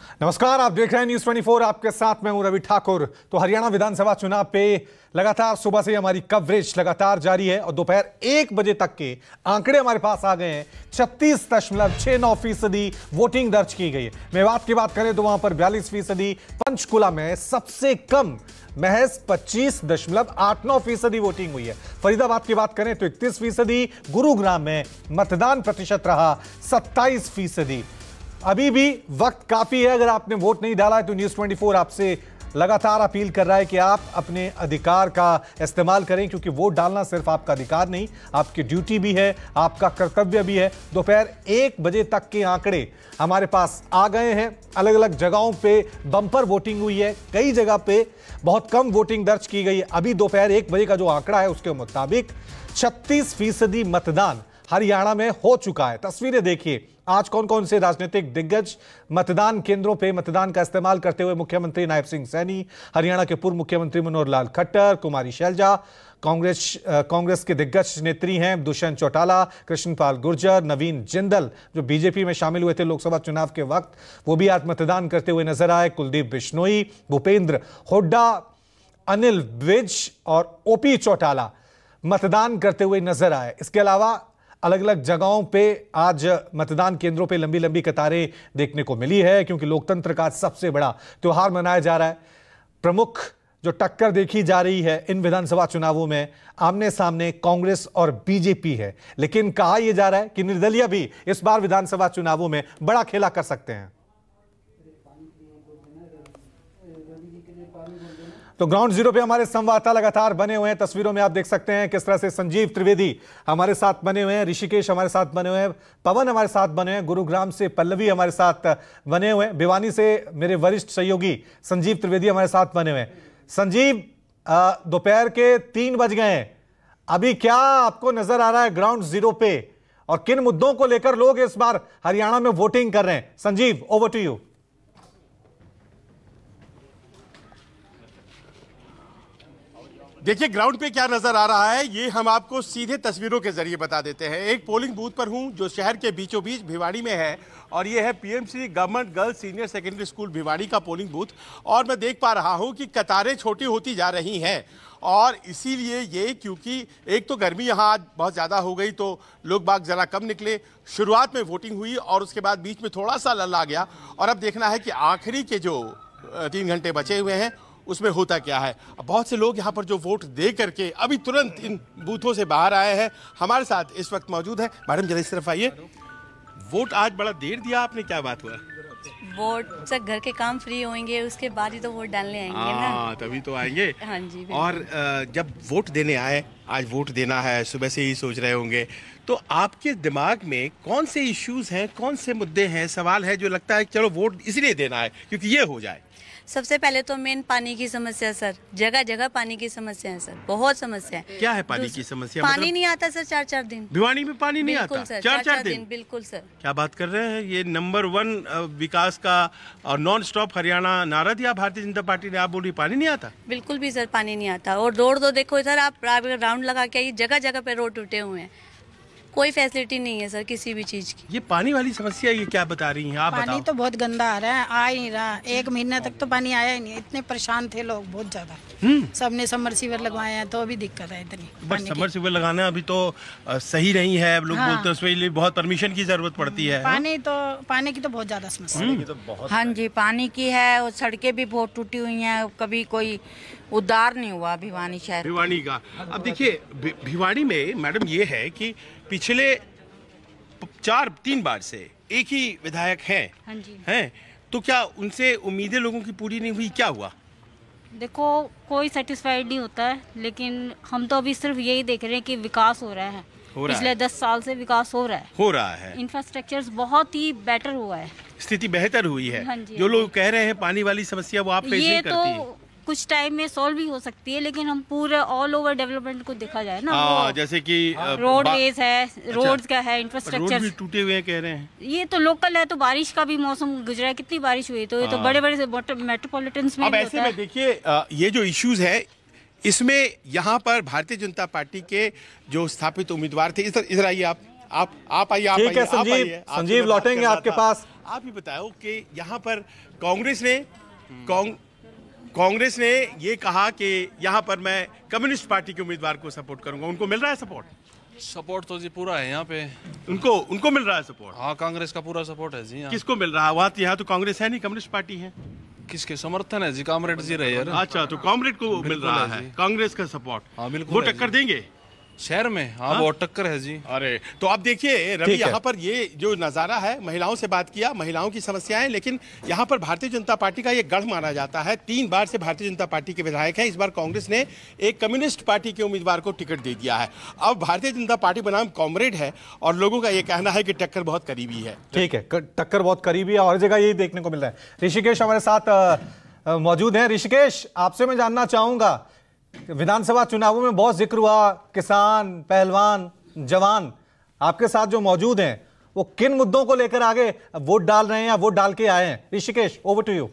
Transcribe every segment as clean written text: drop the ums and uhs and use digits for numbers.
नमस्कार, आप देख रहे हैं न्यूज़ 24। आपके साथ मैं हूं रवि ठाकुर। तो हरियाणा विधानसभा चुनाव पे लगातार सुबह से हमारी कवरेज लगातार जारी है और दोपहर 1 बजे तक के आंकड़े हमारे पास आ गए हैं। 36.69% वोटिंग दर्ज की गई है। मेवात की बात करें तो वहां पर 42%, पंचकुला में सबसे कम महज 25.89% वोटिंग हुई है। फरीदाबाद की बात करें तो 31%, गुरुग्राम में मतदान प्रतिशत रहा 27%। अभी भी वक्त काफी है। अगर आपने वोट नहीं डाला है तो न्यूज़ 24 आपसे लगातार अपील कर रहा है कि आप अपने अधिकार का इस्तेमाल करें, क्योंकि वोट डालना सिर्फ आपका अधिकार नहीं, आपकी ड्यूटी भी है, आपका कर्तव्य भी है। दोपहर 1 बजे तक के आंकड़े हमारे पास आ गए हैं। अलग अलग जगहों पे बंपर वोटिंग हुई है, कई जगह पे बहुत कम वोटिंग दर्ज की गई है। अभी दोपहर 1 बजे का जो आंकड़ा है उसके मुताबिक 36% मतदान हरियाणा में हो चुका है। तस्वीरें देखिए, आज कौन कौन से राजनीतिक दिग्गज मतदान केंद्रों पे मतदान का इस्तेमाल करते हुए। मुख्यमंत्री नायब सिंह सैनी, हरियाणा के पूर्व मुख्यमंत्री मनोहर लाल खट्टर, कुमारी शैलजा, कांग्रेस के दिग्गज नेत्री हैं दुष्यंत चौटाला, कृष्णपाल गुर्जर, नवीन जिंदल जो बीजेपी में शामिल हुए थे लोकसभा चुनाव के वक्त, वो भी आज मतदान करते हुए नजर आए। कुलदीप बिश्नोई, भूपेंद्र हुड्डा, अनिल विज और ओपी चौटाला मतदान करते हुए नजर आए। इसके अलावा अलग अलग जगहों पे आज मतदान केंद्रों पे लंबी लंबी कतारें देखने को मिली है, क्योंकि लोकतंत्र का सबसे बड़ा त्योहार मनाया जा रहा है। प्रमुख जो टक्कर देखी जा रही है इन विधानसभा चुनावों में, आमने सामने कांग्रेस और बीजेपी है। लेकिन कहा यह जा रहा है कि निर्दलीय भी इस बार विधानसभा चुनावों में बड़ा खेला कर सकते हैं। तो ग्राउंड जीरो पे हमारे संवाददाता लगातार बने हुए हैं। तस्वीरों में आप देख सकते हैं किस तरह से संजीव त्रिवेदी हमारे साथ बने हुए हैं, ऋषिकेश हमारे साथ बने हुए हैं, पवन हमारे साथ बने हुए हैं, गुरुग्राम से पल्लवी हमारे साथ बने हुए हैं, भिवानी से मेरे वरिष्ठ सहयोगी संजीव त्रिवेदी हमारे साथ बने हुए हैं। संजीव, दोपहर के 3 बज गए हैं, अभी क्या आपको नजर आ रहा है ग्राउंड जीरो पे और किन मुद्दों को लेकर लोग इस बार हरियाणा में वोटिंग कर रहे हैं? Sanjeev, over to you. देखिए ग्राउंड पे क्या नजर आ रहा है ये हम आपको सीधे तस्वीरों के जरिए बता देते हैं। एक पोलिंग बूथ पर हूं जो शहर के बीचों बीच भिवाड़ी में है और ये है PMC government girls senior secondary school Bhiwadi का पोलिंग बूथ। और मैं देख पा रहा हूं कि कतारें छोटी होती जा रही हैं और इसीलिए ये, क्योंकि एक तो गर्मी यहाँ आज बहुत ज़्यादा हो गई तो लोग बाग ज़रा कम निकले। शुरुआत में वोटिंग हुई और उसके बाद बीच में थोड़ा सा लल आ गया और अब देखना है कि आखिरी के जो 3 घंटे बचे हुए हैं उसमें होता क्या है। बहुत से लोग यहाँ पर जो वोट दे करके अभी तुरंत इन बूथों से बाहर आए हैं, हमारे साथ इस वक्त मौजूद है। मैडम जरा इस तरफ आइए। वोट आज बड़ा देर दिया आपने, क्या बात हुआ? वोट से घर के काम फ्री होंगे उसके बाद ही तो वोट डालने आएंगे ना, तभी तो आएंगे। हाँ जी। और जब वोट देने आए, आज वोट देना है, सुबह से ही सोच रहे होंगे, तो आपके दिमाग में कौन से इश्यूज हैं, कौन से मुद्दे हैं, सवाल है जो लगता है चलो वोट इसलिए देना है क्योंकि ये हो जाए? सबसे पहले तो मेन पानी की समस्या सर, जगह जगह पानी की समस्या है सर, बहुत समस्या है। क्या है पानी की समस्या? पानी मतलब? नहीं आता सर 4-4 दिन। भिवानी में पानी नहीं आता? सर, 4-4 दिन? बिल्कुल सर। क्या बात कर रहे हैं? ये नंबर 1 विकास का और नॉन स्टॉप हरियाणा नारा दिया भारतीय जनता पार्टी ने, आप बोल रही पानी नहीं आता? बिल्कुल भी सर पानी नहीं आता। और रोड तो देखो सर, आप राउंड लगा के आइए, जगह जगह पे रोड टूटे हुए हैं, कोई फैसिलिटी नहीं है सर किसी भी चीज की। ये पानी वाली समस्या ये क्या बता रही हैं आप? पानी बताओ। तो बहुत गंदा आ रहा है, आ ही रहा। 1 महीने तक तो पानी आया ही नहीं, इतने परेशान थे लोग बहुत ज्यादा। सबने समरसीवर लगवाए हैं तो अभी दिक्कत है इतनी। बस समरसीवर लगाना अभी तो सही नहीं है, लोग बोलते हैं उसके लिए बहुत परमिशन की जरूरत पड़ती है। पानी की तो बहुत ज्यादा समस्या। हाँ जी, पानी की है और सड़कें भी बहुत टूटी हुई हैं, कभी कोई उद्धार नहीं हुआ भिवानी शहर भिवानी का। अब देखिए भिवानी में मैडम ये है कि पिछले 3 बार से एक ही विधायक हैं। हाँ जी। हैं तो क्या उनसे उम्मीदें लोगों की पूरी नहीं हुई? क्या हुआ? देखो कोई सेटिस्फाइड नहीं होता है, लेकिन हम तो अभी सिर्फ यही देख रहे हैं कि विकास हो रहा है। पिछले 10 साल से विकास हो रहा है। इंफ्रास्ट्रक्चर बहुत ही बेटर हुआ है, स्थिति बेहतर हुई है। हाँ जी, जो लोग कह रहे हैं पानी वाली समस्या वो आप फेस नहीं करती है। तो कुछ टाइम में सॉल्व भी हो सकती है, लेकिन हम पूरे ऑल ओवर डेवलपमेंट को देखा जाए ना, जैसे कि रोडवेज है, रोड्स का है, इंफ्रास्ट्रक्चर रोड भी टूटे हुए कह रहे हैं। ये तो लोकल है, तो बारिश का भी मौसम गुजरा है, कितनी बारिश हुई, तो ये तो बड़े बड़े मेट्रोपॉलिटन में अब ऐसे में देखिए ये जो इश्यूज है इसमें यहाँ पर भारतीय जनता पार्टी के जो स्थापित उम्मीदवार थे, इधर आइए आप, आप आइए, आप ठीक है आइए, आप संजीव, आइए। आपसे संजीव मैं बात लौटेंगे कर रहा आपके था। पास। आप ही बताओ कि यहाँ पर कांग्रेस ने ये कहा कि यहाँ पर मैं कम्युनिस्ट पार्टी के उम्मीदवार को सपोर्ट करूंगा। उनको मिल रहा है सपोर्ट? सपोर्ट तो जी पूरा है यहाँ पे। उनको मिल रहा है सपोर्ट? हाँ, कांग्रेस का पूरा सपोर्ट है जी। किसको मिल रहा है? वहाँ यहाँ तो कांग्रेस है नहीं, कम्युनिस्ट पार्टी है। किसके समर्थन है जी? कॉमरेड जी रहे यार। अच्छा, तो कॉमरेड को मिल रहा है कांग्रेस का सपोर्ट। हाँ बिल्कुल। वो टक्कर देंगे शहर में? हाँ, बहुत टक्कर है जी। अरे तो आप देखिए रवि, यहाँ पर ये जो नज़ारा है, महिलाओं से बात किया, महिलाओं की समस्याएं, लेकिन यहाँ पर भारतीय जनता पार्टी का ये गढ़ माना जाता है। 3 बार से भारतीय जनता पार्टी के विधायक हैं। इस बार कांग्रेस ने एक कम्युनिस्ट पार्टी के उम्मीदवार को टिकट दे दिया है। अब भारतीय जनता पार्टी बनाम कॉमरेड है और लोगों का ये कहना है कि टक्कर बहुत करीबी है। ठीक है, टक्कर बहुत करीबी है, हर जगह यही देखने को मिल रहा है। ऋषिकेश हमारे साथ मौजूद हैं। ऋषिकेश, आपसे मैं जानना चाहूंगा, विधानसभा चुनावों में बहुत जिक्र हुआ, किसान, पहलवान, जवान आपके साथ जो मौजूद हैं, वो किन मुद्दों को लेकर आगे वोट डाल रहे हैं या वोट डाल के आए हैं? Rishikesh, over to you.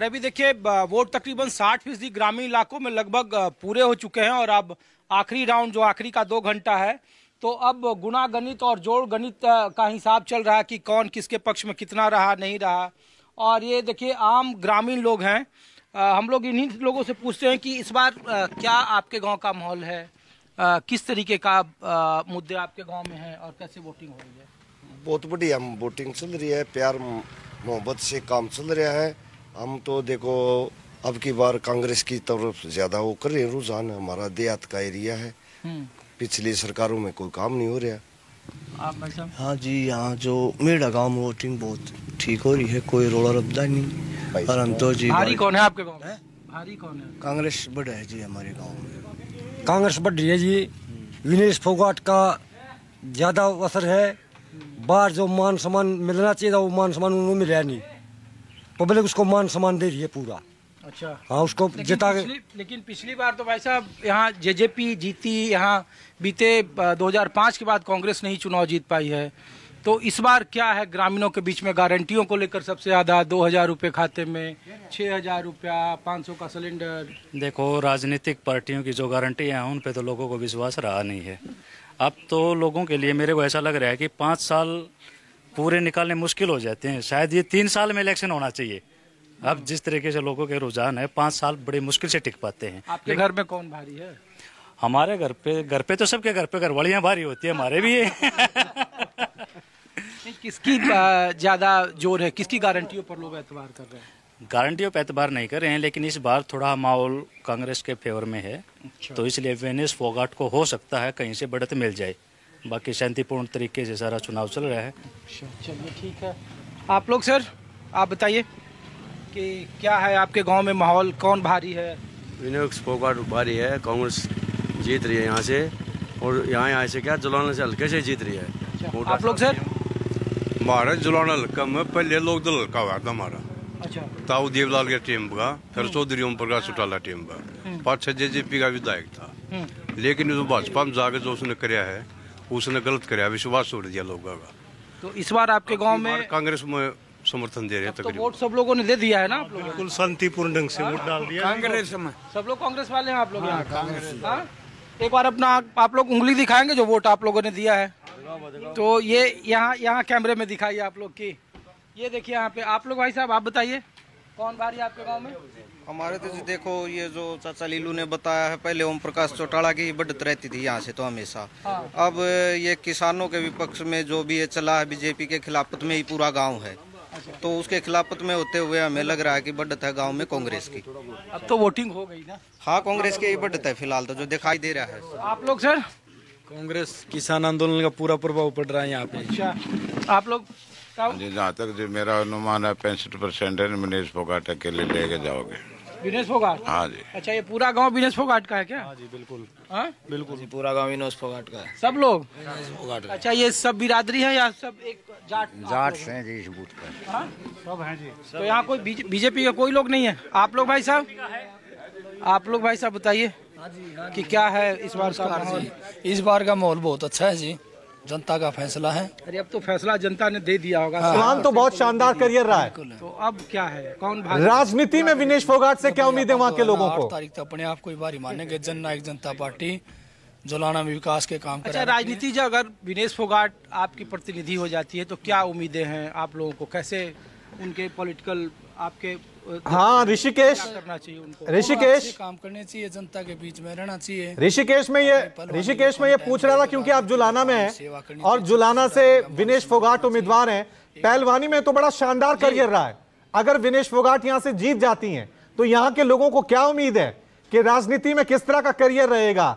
Ravi देखिए, वोट तकरीबन 60% ग्रामीण इलाकों में लगभग पूरे हो चुके हैं और अब आखिरी राउंड जो आखिरी का 2 घंटा है, तो अब गुणा गणित और जोड़ गणित का हिसाब चल रहा है कि कौन किसके पक्ष में कितना रहा, नहीं रहा। और ये देखिए आम ग्रामीण लोग हैं, हम लोग इन्हीं लोगों से पूछते हैं कि इस बार क्या आपके गांव का माहौल है, किस तरीके का मुद्दे आपके गांव में हैं और कैसे वोटिंग हो रही है? बहुत बढ़िया वोटिंग चल रही है, प्यार मोहब्बत से काम चल रहा है। हम तो देखो अब की बार कांग्रेस की तरफ ज्यादा वो कर रहे हैं रुझान। हमारा देहात का एरिया है, पिछली सरकारों में कोई काम नहीं हो रहा। आप भाई साहब? हाँ जी, यहाँ जो मेरा गांव में वोटिंग बहुत ठीक हो रही है, कोई रोड़ा रब्दा नहीं। और हम तो जी भारी कौन है आपके गांव में? भारी कौन है? कांग्रेस बढ़ है जी हमारे गांव में। कांग्रेस बढ़ रही है जी। विनेश फोगाट का ज्यादा असर है। बाहर जो मान सम्मान मिलना चाहिए था वो मान सम्मान उन्हें मिला नहीं। पब्लिक उसको मान सम्मान दे रही है पूरा। अच्छा, हाँ, उसको जिता के। लेकिन पिछली बार तो भाई साहब यहाँ जेजेपी जीती, यहाँ बीते 2005 के बाद कांग्रेस नहीं चुनाव जीत पाई है। तो इस बार क्या है ग्रामीणों के बीच में गारंटियों को लेकर? सबसे ज्यादा 2000 रुपये खाते में, 6000 रुपया, 500 का सिलेंडर। देखो, राजनीतिक पार्टियों की जो गारंटी है उन पे तो लोगों को विश्वास रहा नहीं है। अब तो लोगों के लिए मेरे को ऐसा लग रहा है कि 5 साल पूरे निकालने मुश्किल हो जाते हैं। शायद ये 3 साल में इलेक्शन होना चाहिए। अब जिस तरीके से लोगों के रुझान है, 5 साल बड़ी मुश्किल से टिक पाते हैं। आपके घर में कौन भारी है? हमारे घर पे तो सबके घर पे घरवालियाँ भारी होती है, हमारे भी है। किसकी ज्यादा जोर है, किसकी गारंटियों पर लोग एतबार कर रहे हैं? गारंटियों पर एतबार नहीं कर रहे हैं, लेकिन इस बार थोड़ा माहौल कांग्रेस के फेवर में है। अच्छा। तो इसलिए विनेश फोगाट को हो सकता है कहीं से बढ़त मिल जाए। बाकी शांतिपूर्ण तरीके से सारा चुनाव चल रहा है। चलिए ठीक है। आप लोग सर, आप बताइए कि क्या है आपके गांव में माहौल, कौन भारी है? विनेश फोगाट भारी है, कांग्रेस जीत रही है यहाँ से। और यहाँ से क्या जुलाना से हल्के से जीत रही है। अच्छा, आप लोग सर? हमारा जुलाना हल्का में पहले लोग दल हल्का हुआ था हमारा। अच्छा, ताऊ देवलाल के टीम का, फिर चौधरी ओम प्रकाश चौटाला टीम का, 5-6 जेजेपी का विधायक था। लेकिन जो भाजपा में जाके जो उसने कराया है, उसने गलत कराया, विश्वास तोड़ दिया लोगों का। तो इस बार आपके गांव में कांग्रेस में समर्थन दे रहे हैं तो वोट सब लोगों ने दे दिया है ना? आप लोग बिल्कुल शांतिपूर्ण ढंग से वोट डाल दिया कांग्रेस में। सब लोग कांग्रेस वाले हैं आप लोग यहाँ? एक बार अपना आप लोग उंगली दिखाएंगे जो वोट आप लोगों ने दिया है? तो ये यहाँ कैमरे में दिखाइए आप लोग की। ये देखिए यहाँ पे आप लोग। भाई साहब आप बताइए, कौन भारी आपके गांव में? हमारे तो देखो, ये जो चाचा लीलू ने बताया है, पहले ओम प्रकाश चौटाला की बढ़त रहती थी यहाँ से तो हमेशा। अब ये किसानों के विपक्ष में जो भी ये चला है, बीजेपी के खिलाफत में ही पूरा गांव है। तो उसके खिलाफत में होते हुए हमें लग रहा है कि बढ़त है गांव में कांग्रेस की। अब तो वोटिंग हो गई ना? हाँ, कांग्रेस की बढ़त है फिलहाल तो जो दिखाई दे रहा है। आप लोग सर? कांग्रेस किसान आंदोलन का पूरा प्रभाव पड़ रहा है यहाँ पे। अच्छा, आप लोग? जहाँ तक जो मेरा अनुमान है 65% है, विनेश फोगाट अकेले लेके जाओगे। विनेश फोगाट? हाँ जी। अच्छा, ये पूरा गांव विनेश फोगाट का है क्या? हाँ जी, बिल्कुल। हाँ बिल्कुल, पूरा गांव विनेश फोगाट का है। सब लोग? अच्छा, ये सब बिरादरी है या सब एक जाट से हैं जी इस बूथ पर? हाँ, सब हैं जी। तो यहाँ कोई बीजेपी का कोई लोग नहीं है? आप लोग भाई साहब, आप लोग भाई साहब बताइए कि क्या है इस बार का माहौल? इस बार का माहौल बहुत अच्छा है जी। जनता का फैसला है। अरे अब तो फैसला जनता ने दे दिया होगा। सवाल तो बहुत शानदार करियर रहा है, तो अब क्या है, कौन राजनीति में विनेश फोगाट से क्या उम्मीद है वहाँ के लोगों को? 8 तारीख तक अपने आप को बारी मानेंगे। जन नायक जनता पार्टी जोलाना में विकास के काम अच्छा, राजनीति जो अगर विनेश फोगाट आपकी प्रतिनिधि हो जाती है तो क्या उम्मीदें हैं आप लोगों को? कैसे उनके पॉलिटिकल आपके हाँ ऋषिकेश करना चाहिए उनको? ऋषिकेश काम करने चाहिए, जनता के बीच में रहना चाहिए। ऋषिकेश में ये पूछ रहा था क्योंकि आप जुलाना में हैं और जुलाना से विनेश फोगाट उम्मीदवार हैं। पहलवानी में तो बड़ा शानदार करियर रहा है। अगर विनेश फोगाट यहां से जीत जाती हैं तो यहां के लोगों को क्या उम्मीद है कि राजनीति में किस तरह का करियर रहेगा?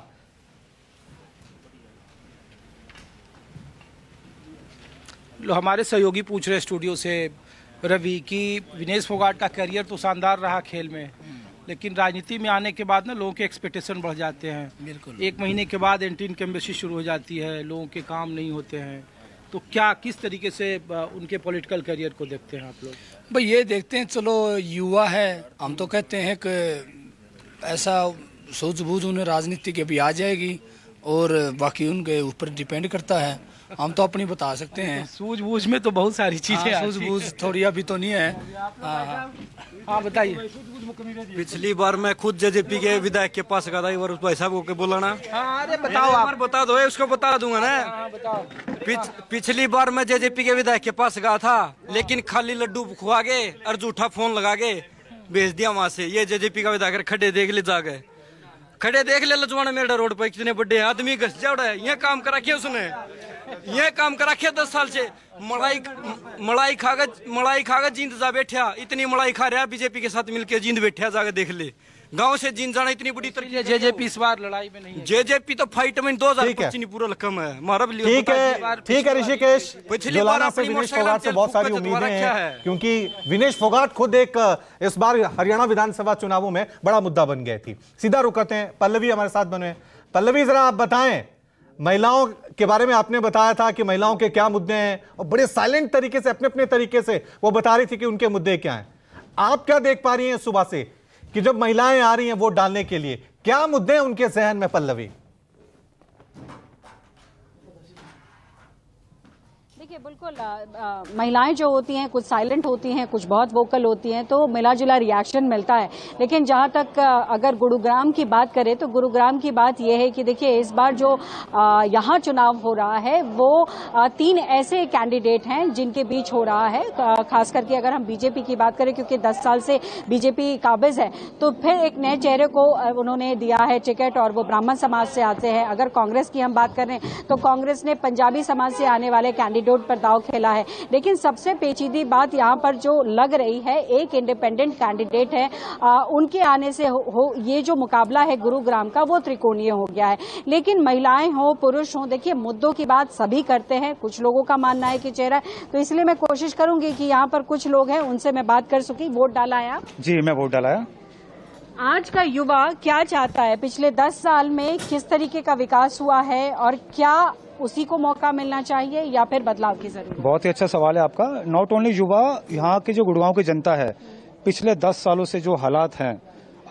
हमारे सहयोगी पूछ रहे स्टूडियो से रवि कि विनेश फोगाट का करियर तो शानदार रहा खेल में, लेकिन राजनीति में आने के बाद ना लोगों के एक्सपेक्टेशन बढ़ जाते हैं। बिल्कुल 1 महीने के बाद एंटी इनकम्बेंसी शुरू हो जाती है, लोगों के काम नहीं होते हैं। तो क्या किस तरीके से उनके पॉलिटिकल करियर को देखते हैं आप लोग? भाई ये देखते हैं, चलो युवा है, हम तो कहते हैं कि ऐसा सूझबूझ उन्हें राजनीति के भी आ जाएगी और बाकी उनके ऊपर डिपेंड करता है। हम तो अपनी बता सकते हैं। सूझबूझ में तो बहुत सारी चीजें सूझबूझ थोड़ी अभी तो नहीं है। हाँ बताइए। पिछली बार मैं खुद जेजेपी के विधायक के पास गया था, एक बार भाई साहब को बोला ना। अरे बताओ, आप बता दो, उसको बता दूंगा ना। पिछली बार मैं जेजेपी के विधायक के पास गया था, लेकिन खाली लड्डू खुआ के और झूठा फोन लगा के भेज दिया वहां से। ये जेजेपी का विधायक खड़े देख ले, जा गए खड़े देख ले लजवाना मेरा रोड पर कितने बड़े आदमी घस जाड़ा है। ये काम करा के उसने, ये काम करा के 10 साल से मलाई खागज जींद जा बैठा। इतनी मलाई खा रहा बीजेपी के साथ मिलकर जींद बैठा, जाकर देख ले। गांव से जींद जाना इतनी बड़ी तरक्की। जेजेपी इस बार लड़ाई में नहीं है। जेजेपी तो फाइट में 2025 पूरा लकम है हमारा। ठीक है ऋषिकेश, जुलाना से विनेश फोगाट से बहुत सारी उम्मीदें हैं क्योंकि विनेश फोगाट खुद एक इस बार हरियाणा विधानसभा चुनावों में बड़ा मुद्दा बन गई थी। सीधा रुक करते हैं, पल्लवी हमारे साथ बने। पल्लवी जरा आप बताएं, महिलाओं के बारे में आपने बताया था कि महिलाओं के क्या मुद्दे हैं और बड़े साइलेंट तरीके से अपने अपने तरीके से वो बता रही थी कि उनके मुद्दे क्या हैं। आप क्या देख पा रही हैं सुबह से कि जब महिलाएं आ रही हैं वोट डालने के लिए, क्या मुद्दे हैं उनके जहन में? पल्लवी देखिए, बिल्कुल महिलाएं जो होती हैं कुछ साइलेंट होती हैं, कुछ बहुत वोकल होती हैं, तो मिला जुला रिएक्शन मिलता है। लेकिन जहां तक अगर गुरुग्राम की बात करें तो गुरुग्राम की बात यह है कि देखिए इस बार जो यहां चुनाव हो रहा है वो 3 ऐसे कैंडिडेट हैं जिनके बीच हो रहा है। खास करके अगर हम बीजेपी की बात करें, क्योंकि 10 साल से बीजेपी काबिज है, तो फिर एक नए चेहरे को उन्होंने दिया है टिकट और वो ब्राह्मण समाज से आते हैं। अगर कांग्रेस की हम बात करें तो कांग्रेस ने पंजाबी समाज से आने वाले कैंडिडेट पर दाव खेला है। लेकिन सबसे पेचीदी बात यहाँ पर जो लग रही है, एक इंडिपेंडेंट कैंडिडेट है, उनके आने से ये जो मुकाबला है गुरुग्राम का वो त्रिकोणीय हो गया है। लेकिन महिलाएं हो पुरुष हो, देखिए मुद्दों की बात सभी करते हैं। कुछ लोगों का मानना है कि चेहरा, तो इसलिए मैं कोशिश करूंगी कि यहाँ पर कुछ लोग हैं उनसे मैं बात कर सकी। वोट डाला है आप? जी मैं वोट डाला है। आज का युवा क्या चाहता है? पिछले 10 साल में किस तरीके का विकास हुआ है और क्या उसी को मौका मिलना चाहिए या फिर बदलाव की जरूरत? बहुत ही अच्छा सवाल है आपका। नॉट ओनली युवा, यहाँ की जो गुड़गांव की जनता है, पिछले 10 सालों से जो हालात हैं,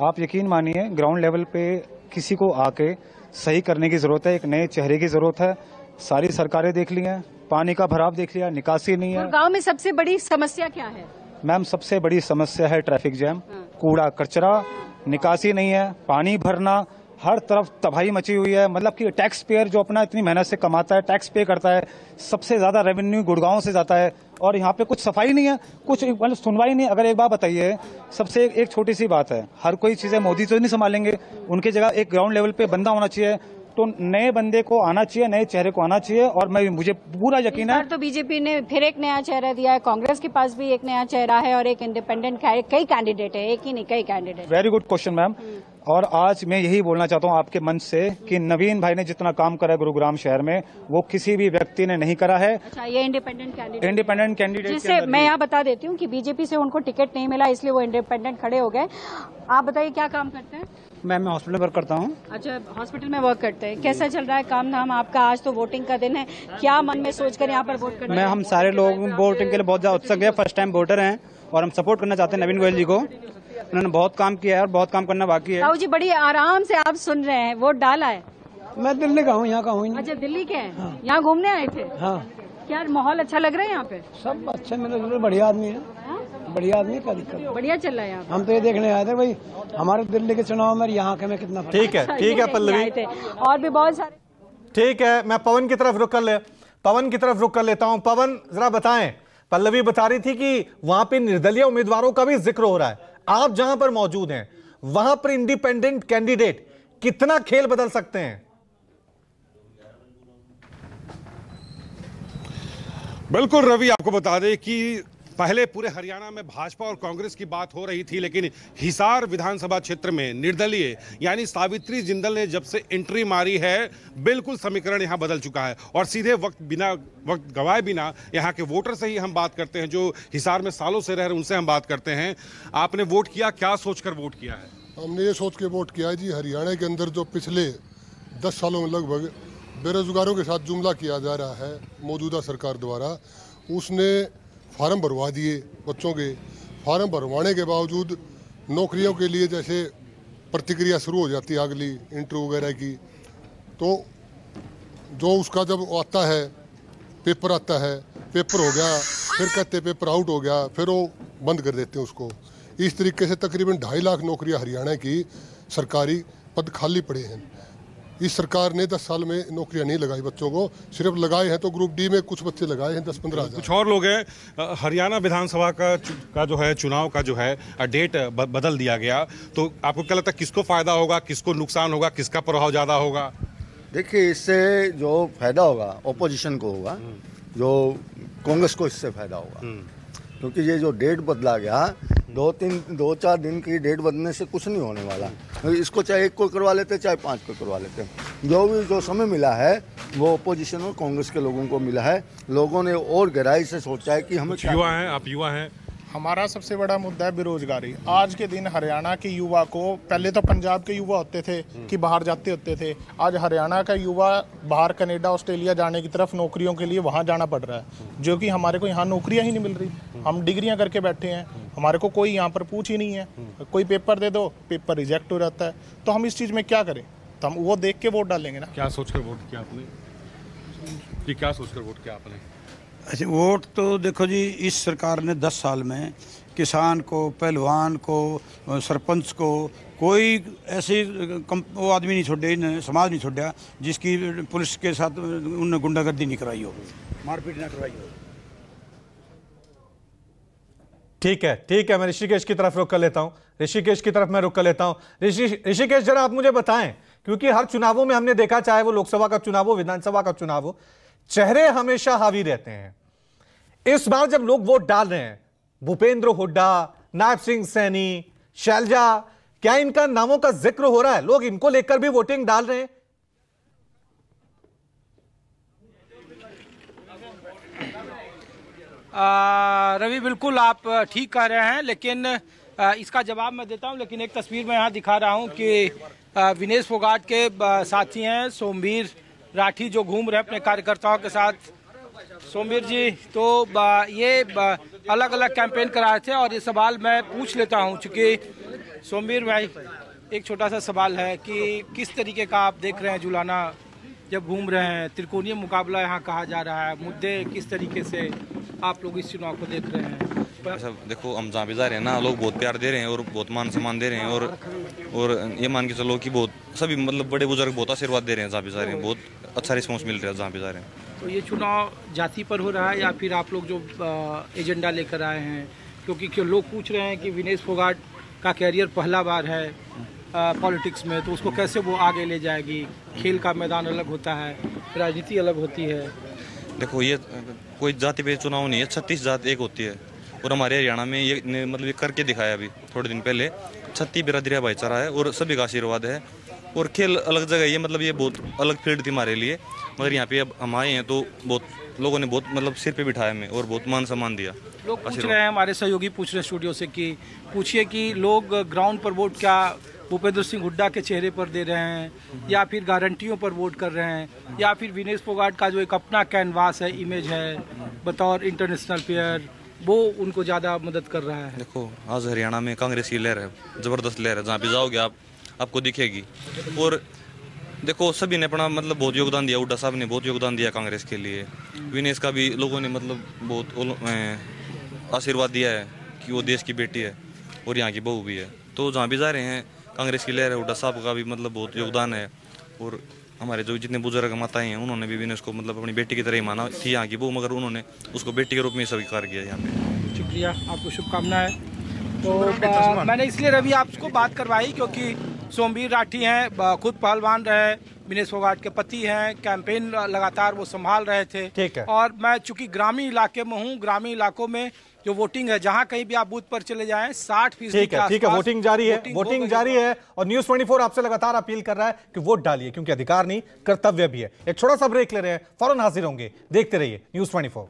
आप यकीन मानिए ग्राउंड लेवल पे किसी को आके सही करने की जरूरत है। एक नए चेहरे की जरूरत है। सारी सरकारें देख ली हैं, पानी का भराव देख लिया, निकासी नहीं है। गांव में सबसे बड़ी समस्या क्या है? मैम सबसे बड़ी समस्या है ट्रैफिक जैम, कूड़ा कचरा, निकासी नहीं है, पानी भरना, हर तरफ तबाही मची हुई है। मतलब कि टैक्स पेयर जो अपना इतनी मेहनत से कमाता है, टैक्स पे करता है, सबसे ज्यादा रेवेन्यू गुड़गांव से जाता है और यहाँ पे कुछ सफाई नहीं है, कुछ मतलब सुनवाई नहीं। अगर एक बात बताइए, सबसे एक छोटी सी बात है, हर कोई चीजें मोदी तो नहीं संभालेंगे, उनकी जगह एक ग्राउंड लेवल पे बंदा होना चाहिए। तो नए बंदे को आना चाहिए, नए चेहरे को आना चाहिए और मुझे पूरा यकीन है। तो बीजेपी ने फिर एक नया चेहरा दिया है, कांग्रेस के पास भी एक नया चेहरा है और एक इंडिपेंडेंट, कई कैंडिडेट है, एक ही नहीं कई candidate. Very good question ma'am. और आज मैं यही बोलना चाहता हूं आपके मंच से कि नवीन भाई ने जितना काम करा है गुरुग्राम शहर में वो किसी भी व्यक्ति ने नहीं करा है। अच्छा, ये इंडिपेंडेंट कैंडिडेट जिससे मैं यहाँ बता देती हूँ कि बीजेपी से उनको टिकट नहीं मिला, इसलिए वो इंडिपेंडेंट खड़े हो गए। आप बताइए क्या काम करते हैं? मैं हॉस्पिटल में वर्क करता हूँ। अच्छा, हॉस्पिटल में वर्क करते हैं। कैसा चल रहा है काम धाम आपका? आज तो वोटिंग का दिन है, क्या मन में सोचकर यहाँ पर वोट करना? मैं हम सारे लोग वोटिंग के लिए बहुत ज्यादा उत्सुक है। फर्स्ट टाइम वोटर हैं और हम सपोर्ट करना चाहते हैं नवीन गोयल जी को। उन्होंने बहुत काम किया है और बहुत काम करना बाकी है। ताऊ जी बड़ी आराम से आप सुन रहे हैं, वोट डाला है? मैं दिल्ली का हूँ, यहाँ का हूँ ही नहीं। अच्छा, दिल्ली के हैं? हाँ। यहाँ घूमने आए थे? हाँ। क्या माहौल अच्छा लग रहा है यहाँ पे? सब अच्छे मिले, बढ़िया आदमी है। बढ़िया आदमी, क्या दिक्कत? बढ़िया चल रहा है यहाँ। हम तो ये देखने आए थे भाई हमारे दिल्ली के चुनाव में यहाँ के में कितना फर्क। ठीक है, ठीक है पल्लवी, और भी बहुत सारे। ठीक है, मैं पवन की तरफ रुक कर लेता हूं। पवन, जरा बताएं, पल्लवी बता रही थी कि वहां पे निर्दलीय उम्मीदवारों का भी जिक्र हो रहा है, आप जहां पर मौजूद हैं वहां पर इंडिपेंडेंट कैंडिडेट कितना खेल बदल सकते हैं? बिल्कुल रवि, आपको बता दें कि पहले पूरे हरियाणा में भाजपा और कांग्रेस की बात हो रही थी, लेकिन हिसार विधानसभा क्षेत्र में निर्दलीय यानी सावित्री जिंदल ने जब से एंट्री मारी है, बिल्कुल समीकरण यहां बदल चुका है। और सीधे वक्त गवाए बिना यहाँ के वोटर से ही हम बात करते हैं, जो हिसार में सालों से रह रहे, उनसे हम बात करते हैं। आपने वोट किया, क्या सोचकर वोट किया है? हमने ये सोच के वोट किया है जी, हरियाणा के अंदर जो पिछले 10 सालों में लगभग बेरोजगारों के साथ जुमला किया जा रहा है मौजूदा सरकार द्वारा, उसने फार्म भरवा दिए बच्चों के। फार्म भरवाने के बावजूद नौकरियों के लिए जैसे प्रतिक्रिया शुरू हो जाती है अगली इंटरव्यू वगैरह की, तो जो उसका जब आता है पेपर आता है, पेपर हो गया, फिर कहते पेपर आउट हो गया, फिर वो बंद कर देते हैं उसको। इस तरीके से तकरीबन 2.5 लाख नौकरियां हरियाणा की सरकारी पद खाली पड़े हैं। इस सरकार ने 10 साल में नौकरियां नहीं लगाई बच्चों को, सिर्फ लगाए हैं तो ग्रुप डी में कुछ बच्चे लगाए हैं 10-15 हज़ार। कुछ और लोग हैं। हरियाणा विधानसभा का जो है चुनाव का जो है डेट बदल दिया गया, तो आपको क्या लगता है किसको फायदा होगा, किसको नुकसान होगा, किसका प्रभाव ज्यादा होगा? देखिए, इससे जो फायदा होगा ओपोजिशन को होगा, जो कांग्रेस को इससे फायदा होगा, क्योंकि ये जो डेट बदला गया, 2-4 दिन की डेट बदलने से कुछ नहीं होने वाला। इसको चाहे 1 को करवा लेते, चाहे 5 को करवा लेते, जो समय मिला है वो ओपोजिशन और कांग्रेस के लोगों को मिला है। लोगों ने और गहराई से सोचा है कि हमें युवा हैं, आप युवा हैं। हमारा सबसे बड़ा मुद्दा है बेरोजगारी। आज के दिन हरियाणा के युवा को, पहले तो पंजाब के युवा होते थे कि बाहर जाते होते थे, आज हरियाणा का युवा बाहर कनाडा ऑस्ट्रेलिया जाने की तरफ नौकरियों के लिए वहाँ जाना पड़ रहा है, जो कि हमारे को यहाँ नौकरियाँ ही नहीं मिल रही। हम डिग्रियाँ करके बैठे हैं, हमारे को कोई यहाँ पर पूछ ही नहीं है। कोई पेपर दे दो, पेपर रिजेक्ट हो जाता है। तो हम इस चीज़ में क्या करें? तो हम वो देख के वोट डालेंगे ना। क्या सोचकर वोट किया आपने? कि क्या सोचकर वोट किया आपने? अच्छा, वोट तो देखो जी, इस सरकार ने 10 साल में किसान को, पहलवान को, सरपंच को, कोई ऐसी वो आदमी नहीं छोड़े, समाज नहीं छोड़ा जिसकी पुलिस के साथ उन्होंने गुंडागर्दी नहीं कराई हो, मारपीट ना करवाई हो। ठीक है, मैं ऋषिकेश की तरफ रुक कर लेता हूं। ऋषिकेश, जरा आप मुझे बताएं, क्योंकि हर चुनावों में हमने देखा, चाहे वो लोकसभा का चुनाव हो, विधानसभा का चुनाव हो, चेहरे हमेशा हावी रहते हैं। इस बार जब लोग वोट डाल रहे हैं, भूपेंद्र हुड्डा, नायब सिंह सैनी, शैलजा, क्या इनका नामों का जिक्र हो रहा है? लोग इनको लेकर भी वोटिंग डाल रहे हैं? रवि, बिल्कुल आप ठीक कह रहे हैं, लेकिन इसका जवाब मैं देता हूं। लेकिन एक तस्वीर मैं यहाँ दिखा रहा हूं कि विनेश फोगाट के साथी हैं सोमवीर राठी, जो घूम रहे हैं अपने कार्यकर्ताओं के साथ। सोमवीर जी, तो ये अलग अलग कैंपेन करा रहे थे, और ये सवाल मैं पूछ लेता हूं, चूँकि सोमवीर भाई, एक छोटा सा सवाल है कि किस तरीके का आप देख रहे हैं जुलाना जब घूम रहे हैं? त्रिकोणीय मुकाबला यहाँ कहा जा रहा है, मुद्दे किस तरीके से आप लोग इस चुनाव को देख रहे हैं? ऐसा देखो, हम जहाँ भी जा रहे हैं ना, लोग बहुत प्यार दे रहे हैं और बहुत मान सम्मान दे रहे हैं, और ये मान के चलो कि बहुत सभी मतलब बड़े बुजुर्ग बहुत आशीर्वाद दे रहे हैं। जहाँ भी जा रहे हैं बहुत अच्छा रिस्पॉन्स मिल रहा है जहाँ भी जा रहे हैं। तो ये चुनाव जाति पर हो रहा है या फिर आप लोग जो एजेंडा लेकर आए हैं? क्योंकि लोग पूछ रहे हैं कि विनेश फोगाट का कैरियर पहला बार है पॉलिटिक्स में, तो उसको कैसे वो आगे ले जाएगी? खेल का मैदान अलग होता है, राजनीति अलग होती है। देखो, ये कोई जाति पे चुनाव नहीं है, 36 जात एक होती है, और हमारे हरियाणा में ये मतलब ये करके दिखाया अभी थोड़े दिन पहले। 36 बिरादरिया भाईचारा है और सभी का आशीर्वाद है, और खेल अलग जगह है। मतलब ये बहुत अलग फील्ड थी हमारे लिए, मगर यहाँ पे अब हम आए हैं तो बहुत लोगों ने बहुत मतलब सिर पे बिठाया हमें और बहुत मान सम्मान दिया। लोग पूछ रहे हैं, हमारे सहयोगी पूछ रहे हैं स्टूडियो से कि पूछिए कि लोग ग्राउंड पर वोट क्या भूपेंद्र सिंह हुड्डा के चेहरे पर दे रहे हैं, या फिर गारंटियों पर वोट कर रहे हैं, या फिर विनेश फोगाट का जो एक अपना कैनवास है, इमेज है बतौर इंटरनेशनल प्लेयर, वो उनको ज़्यादा मदद कर रहा है? देखो, आज हरियाणा में कांग्रेस की लहर है, ज़बरदस्त लहर है, जहाँ भी जाओगे आपको दिखेगी। और देखो सभी ने अपना मतलब बहुत योगदान दिया, हुड्डा साहब ने बहुत योगदान दिया कांग्रेस के लिए, विनेश का भी लोगों ने मतलब बहुत आशीर्वाद दिया है कि वो देश की बेटी है और यहाँ की बहू भी है। तो जहाँ भी जा रहे हैं कांग्रेस की लहर है, हुड्डा साहब का भी मतलब बहुत योगदान है। और हमारे जो जितने बुजुर्ग माताएं हैं उन्होंने भी विनेश को मतलब अपनी बेटी की तरह ही माना थी यहाँ की बहू, मगर उन्होंने उसको बेटी के रूप में स्वीकार किया यहाँ पे। शुक्रिया, आपको शुभकामनाएं। तो मैंने इसलिए रवि आपको बात करवाई क्योंकि सोमवीर राठी हैं, खुद पहलवान रहे, विनेश फोगाट के पति हैं, कैंपेन लगातार वो संभाल रहे थे। ठीक है। और मैं चूंकि ग्रामीण इलाके में हूँ, ग्रामीण इलाकों में जो वोटिंग है, जहां कहीं भी आप बूथ पर चले जाएं 60% ठीक है, वोटिंग जारी है, वोटिंग जारी है। और न्यूज़ 24 आपसे लगातार अपील कर रहा है कि वोट डालिए, क्योंकि अधिकार नहीं कर्तव्य भी है। एक छोटा सा ब्रेक ले रहे हैं, फौरन हाजिर होंगे, देखते रहिए न्यूज़ 24।